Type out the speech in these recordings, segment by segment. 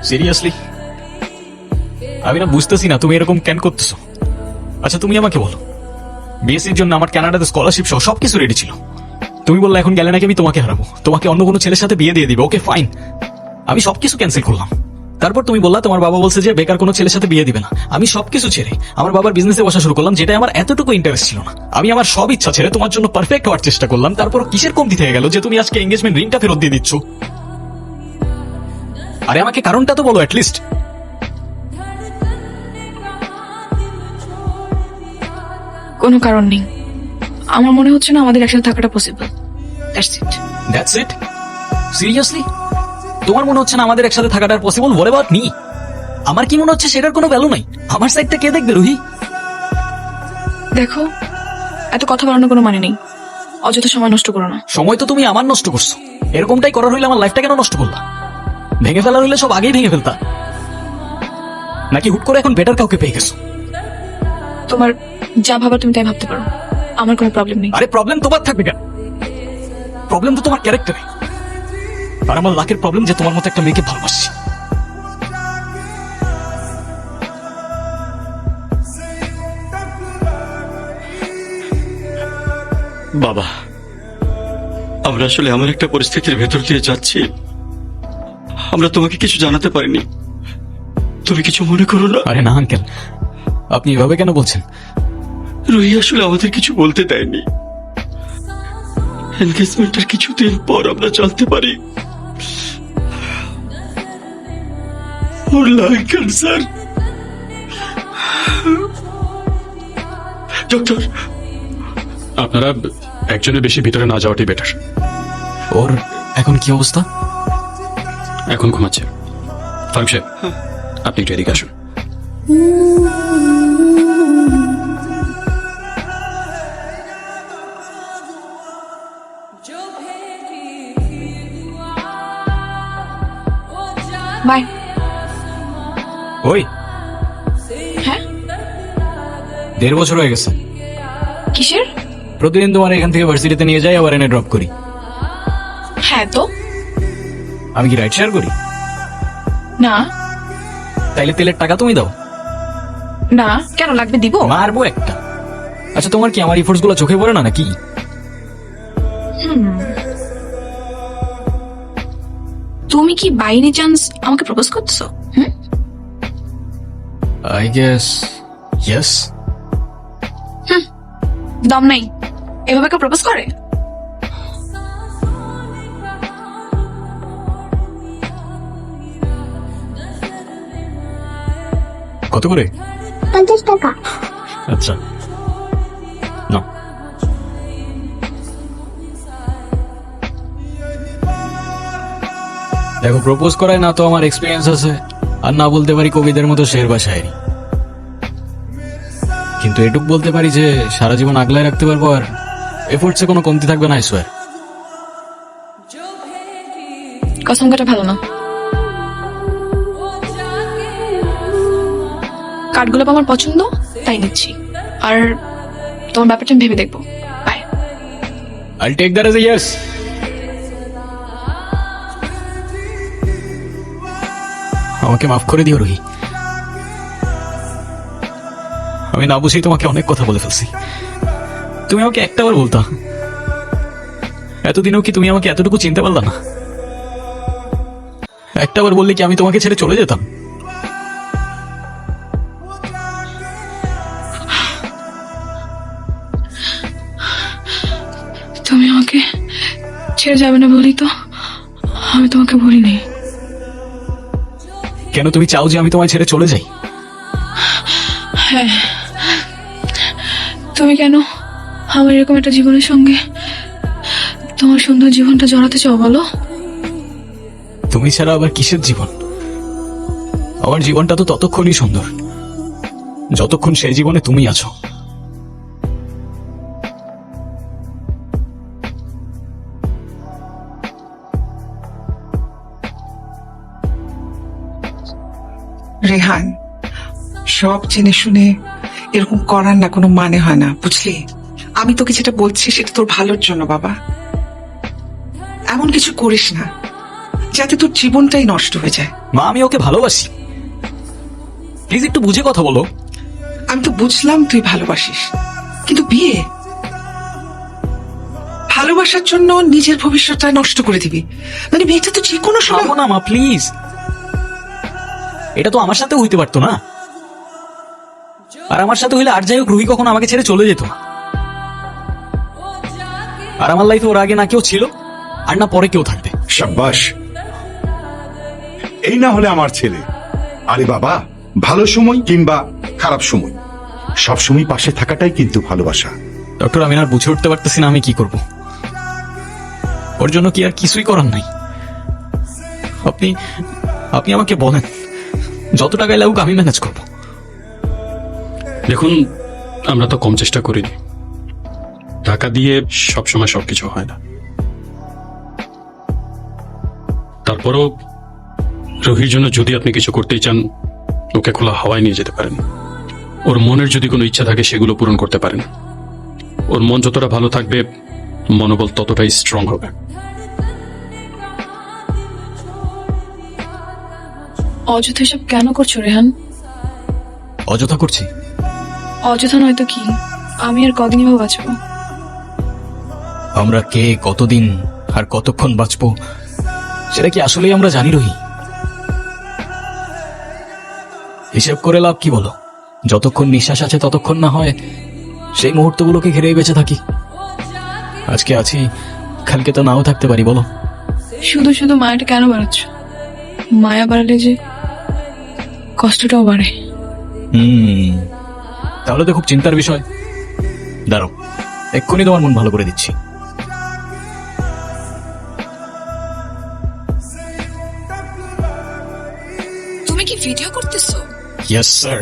Seriously আমি না বুঝতেছি না তুমি এরকম কেন করতেছো। আচ্ছা তুমি আমাকে বলো, বিএসসির জন্য আমার কানাডাতে স্কলারশিপ সহ সবকিছু রেডি ছিল। তুমি বললে এখন গেলে নাকি আমি তোমাকে হারাবো, তোমাকে অন্য কোনো ছেলের সাথে বিয়ে দিয়ে দিবে। ওকে ফাইন, আমি সবকিছু ক্যান্সেল করলাম। তারপর তুমি বললা তোমার বাবা বলছে যে বেকার কোনো ছেলের সাথে বিয়ে দিবে না। আমি সবকিছু ছেড়ে আমার বাবার বিজনেসে বসা শুরু করলাম, যেটা আমার এতটুকু ইন্টারেস্ট ছিল না। আমি আমার সব ইচ্ছা ছেড়ে তোমার জন্য পারফেক্ট হওয়ার চেষ্টা করলাম। তারপর কিসের কমতি থেকে গেল যে তুমি আজকে এঙ্গেজমেন্ট রিংটা ফেরত দিয়ে দিচ্ছ? আরে আমাকে কারণটা তো বলো অ্যাটলিস্ট। কোনো কারণ নেই, আমার মনে হচ্ছে না আমাদের একসাথে থাকাটা পসিবল। That's it? সিরিয়াসলি তোমার মনে হচ্ছে না আমাদের একসাথে থাকাটা পসিবল? What about me? আমার কি মনে হচ্ছে সেটার কোনো ভ্যালু নাই? আমার সাইডটা কে দেখবে রুহি? দেখো, এত কথা বাড়ানোর কোনো মানে নেই, অযথা সময় নষ্ট করো না। সময় তো তুমি আমার নষ্ট করছো। এরকমটাই করার হইলে আমার লাইফটা কেন নষ্ট করলা? ভেঙে ফেলার হইলে সব আগেই ভেঙে ফেলতা, নাকি হুট করে এখন বেটার কাউকে পেয়ে গেছো? তোমার যা ভাবার তুমি তাই ভাবতে পারো, আমার কোনো প্রবলেম নেই। আরে প্রবলেম তোমার থাকবে কেন? প্রবলেম তো তোমার ক্যারেক্টারে। আর আমার লাকের প্রবলেম যে তোমার মতো একটা মেয়েকে ভালোবাসছি। বাবা, আমরা আসলে এমন একটা পরিস্থিতির ভেতর দিয়ে যাচ্ছি, আমরা তোমাকে কিছু জানাতে পারিনি। তুমি কিছু মনে করো না। আরে না আঙ্কেল, আপনি এভাবে কেন বলছেন? রুহি আসলে আমাদের কিছু বলতে দেয়নি। এনগেজমেন্টের কিছুদিন পর আমরা জানতে পারি ওর লাং ক্যান্সার। ডক্টর, আপনারা একজনের বেশি ভিতরে না যাওয়াটাই বেটার। ওর এখন কি অবস্থা? এখন ঘুমাচ্ছে। ফারুক সাহেব, আপনি একটু এদিকে আসুন। বাই। ওই হ্যাঁ, 1.5 বছর হয়ে গেছে। কিসের? প্রতিদিন তোমার এখান থেকে ভার্সিটিতে নিয়ে যাই, আবার এনে ড্রপ করি। হ্যাঁ তো আমি কি রাইড শেয়ার করি? না। তাইলে তেলের টাকা তুমি দাও। না কেন লাগবে? দিব। মারবো একটা। আচ্ছা তোমার কি আমার ইফোর্টস গুলো চোখে পড়ে না নাকি? তুমি কি বাই এনি চান্স আমাকে প্রপোজ করতেছো? I guess yes. দম নাই, এভাবে কেউ প্রপোজ করে? কত করে? 50 টাকা। আচ্ছা না, দেখো প্রপোজ করায় না তো আমার এক্সপিরিয়েন্স আছে, আর না বলতে পারি কবিদের মতো শের বা শায়েরি। কিন্তু এটুক বলতে পারি যে সারা জীবন আগলায় রাখতে পারবো, আর এফোর্টসে কোনো কমতি থাকবে না, আই সোয়ার। কসম কাটা ভালো না। কাঠগোলাপ আমার পছন্দ, তাই নিচ্ছি। আর তোমার ব্যাপারটা আমি ভেবে দেখবো। By. I'll take that as a yes. আমাকে মাফ করে দিও রুহি, আমি না বুঝেই তোমাকে অনেক কথা বলে ফেলছি। তুমি আমাকে একটাবার বলতা, এতদিনেও কি তুমি আমাকে এতটুকু চিনতে পারলা না? একটাবার বললে কি আমি তোমাকে ছেড়ে চলে যেতাম? তুমি আমাকে ছেড়ে যাবে না বলি তো আমি তোমাকে বলিনি। কেন তুমি চাও যে আমি তোমায় ছেড়ে চলে যাই? হ্যাঁ, তুমি কেন আমার এরকম একটা জীবনের সঙ্গে তোমার সুন্দর জীবনটা জড়াতে চাও বলো? তুমি ছাড়া আবার কিসের জীবন? আমার জীবনটা তো ততক্ষণই সুন্দর যতক্ষণ সেই জীবনে তুমি আছো। রেহান, সব জেনে শুনে এরকম করার না কোনো মানে হয় না, বুঝলি? আমি তোকে যেটা বলছি সেটা তোর ভালোর জন্য বাবা। এমন কিছু করিস না যাতে তোর জীবনটাই নষ্ট হয়ে যায়। মা, আমি ওকে ভালোবাসি, প্লিজ একটু বুঝে কথা বলো। আমি তো বুঝলাম তুই ভালোবাসিস, কিন্তু বিয়ে, ভালোবাসার জন্য নিজের ভবিষ্যৎটা নষ্ট করে দিবি? মানে বিয়েটা তো যে কোনো সময়। থামো না মা, প্লিজ। এটা তো আমার সাথে হইতে পারতো না, আর আমার সাথে হইলে আর যাই হোক রুহি কখনো আমাকে ছেড়ে চলে যেত না। আর আমার লাইফে ওর আগে না কেউ ছিল, আর না পরে কেউ থাকবে। সাব্বাস, এই না হলে আমার ছেলে। আরে বাবা, ভালো সময় কিংবা খারাপ সময় সব সময় পাশে থাকাটাই কিন্তু ভালোবাসা। ডক্টর, আমি আর বুঝে উঠতে পারতেছি না আমি কি করব। ওর জন্য কি আর কিছুই করার নাই? আপনি আপনি আমাকে বলেন, যত টাকায় লাগুক আমি ম্যানেজ করব। দেখুন, আমরা তো কম চেষ্টা করিনি। টাকা দিয়ে সবসময় সবকিছু হয় না। তারপরও রোহির জন্য যদি আপনি কিছু করতেই চান, ওকে খোলা হাওয়ায় নিয়ে যেতে পারেন। ওর মনের যদি কোনো ইচ্ছা থাকে সেগুলো পূরণ করতে পারেন। ওর মন যতটা ভালো থাকবে, মনোবল ততটাই স্ট্রং হবে। অযথা এসব কেন করছো রেহান? অযথা করছি? অযথা নয়তো কি? আমি আর কদিনই বা বাঁচবো? আমরা কে, কতদিন আর কতক্ষণ বাঁচবো সেটা কি আসলেই আমরা জানি রোহি? হিসেব করে লাভ কি বলো? যতক্ষণ নিঃশ্বাস আছে ততক্ষণ না হয় সেই মুহূর্তগুলোকে ঘিরেই বেঁচে থাকি। আজকে আছি, কালকে তো নাও থাকতে পারি, বলো। শুধু শুধু মায়াটা কেন বাড়াচ্ছ? মায়া বাড়ালে যে কষ্টটাও বাড়ে। তাহলে তো খুব চিন্তার বিষয়। দাঁড়াও, এক্ষুনি তোমার মন ভালো করে দিচ্ছি। তুমি কি ভিডিও করতেছো? Yes sir.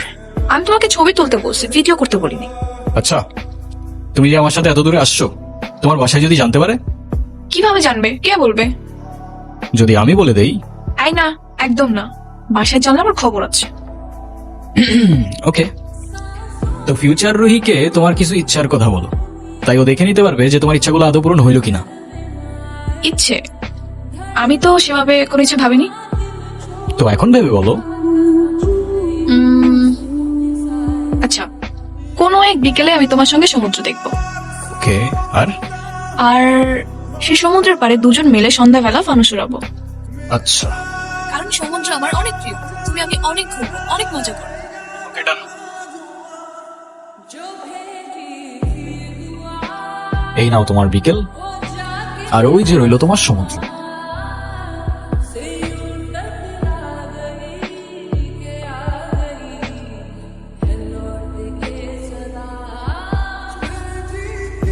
আমি তোমাকে ছবি তুলতে বলছি, ভিডিও করতে বলিনি। আচ্ছা, তুমি যে আমার সাথে এত দূরে আসছো, তোমার বাসায় যদি জানতে পারে? কিভাবে জানবে? কে বলবে? যদি আমি বলে দেই? এই না, একদম না। বাসায় জানলে আমার খবর আছে। ওকে, তো ফিউচার রুহিকে তোমার কিছু ইচ্ছার কথা বলো, তাই ও দেখে নিতে পারবে যে তোমার ইচ্ছাগুলো আদৌ পূরণ হইল কিনা। ইচ্ছে? আমি তো সেভাবে কোনো ইচ্ছে ভাবিনি। তো এখন ভেবে বলো। আচ্ছা, কোনো এক বিকেলে আমি তোমার সঙ্গে সমুদ্র দেখবো, ওকে, আর? আর সেই সমুদ্রের পাড়ে দুজন মিলে সন্ধ্যাবেলা ফানুস উড়াবো। আচ্ছা, কারণ সমুদ্র আমার অনেক প্রিয়। তুমি আমি অনেক ঘুরবো, অনেক মজা করবো। ওকে, ডান। এই নাও তোমার বিকেল, আর ওই যে রইল তোমার সমুদ্র।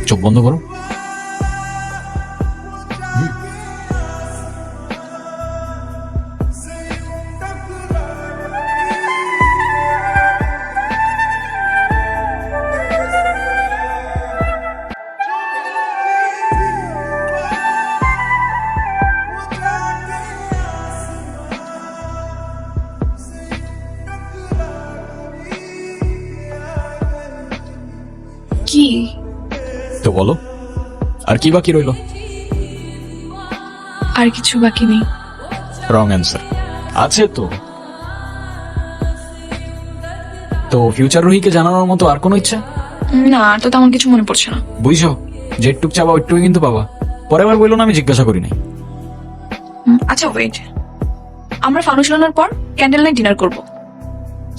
চোখ বন্ধ করো। কি? তো বলো, আর কি বাকি রইল? আর কিছু বাকি নেই। Wrong answer. আছে তো। তো ফিউচার রুহিকে জানানোর মতো আর কোনো ইচ্ছা? না, আর তো তেমন কিছু মনে পড়ছে না। বুঝছো, যেটুক চাবা ওইটুকুই কিন্তু পাবা। পরের বার বললো না আমি জিজ্ঞাসা করি নাই। আচ্ছা ওয়েট, আমরা ফানুস উড়ানোর পর ক্যান্ডেল নাইট ডিনার করব।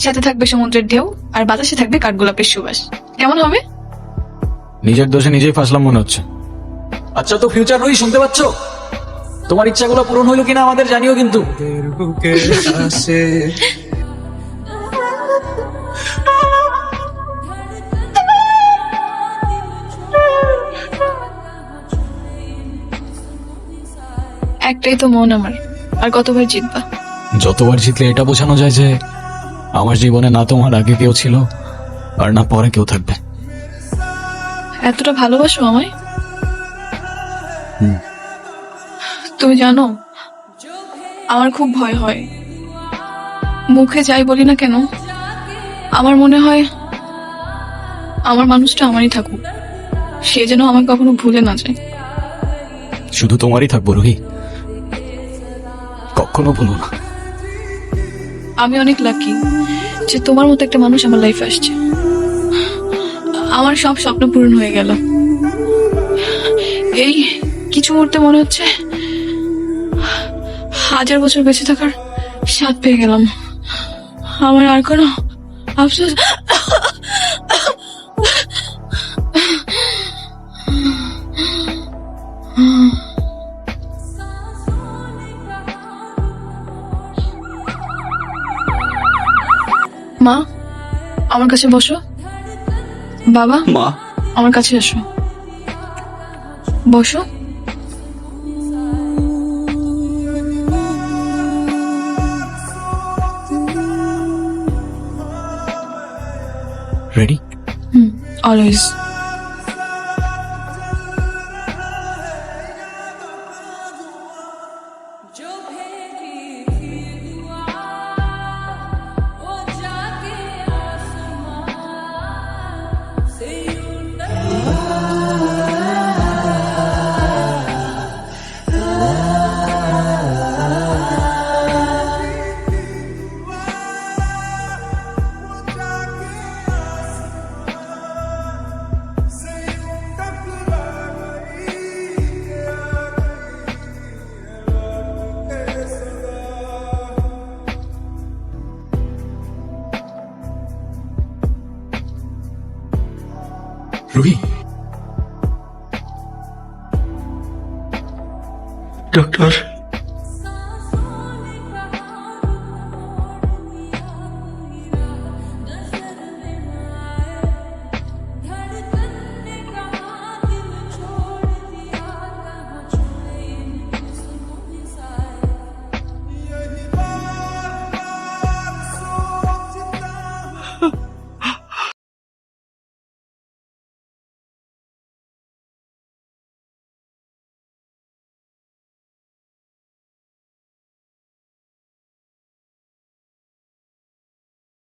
সাথে থাকবে সমুদ্রের ঢেউ, আর বাতাসে থাকবে কাঠগোলাপের সুবাস। কেমন হবে? নিজের দোষে নিজেই ফাঁসলাম মনে হচ্ছে। আচ্ছা, তো ফিউচার রুহি শুনতে পাচ্ছ? তোমার ইচ্ছাগুলো পূরণ হইলো কিনা আমাদের জানিও কিন্তু। একটাই তো মন আমার, আর কতবার জিতবা? যতবার জিতলে এটা বোঝানো যায় যে আমার জীবনে না তোমার আগে কেউ ছিল, আর না পরে কেউ থাকবে। এতটা ভালোবাসো আমায়? তুমি জানো, আমার খুব ভয় হয়। মুখে যাই বলি না কেন, আমার মনে হয় আমার মানুষটা আমারই থাকুক, সে যেন আমাকে কখনো ভুলে না যায়। শুধু তোমারই থাকবো রুহি, কখনো ভুলো না। আমি অনেক লাকি যে তোমার মতো একটা মানুষ আমার লাইফে আসছে। আমার সব স্বপ্ন পূরণ হয়ে গেল। এই কিছু মুহূর্তে মনে হচ্ছে 1000 বছর বেঁচে থাকার স্বাদ পেয়ে গেলাম। আমার আর কোনো আফসোস মা, আমার কাছে বসো। বাবা, মা, আমার কাছে এসো, বসো। রেডি? অলওয়েজ। রুহি, ডক্টর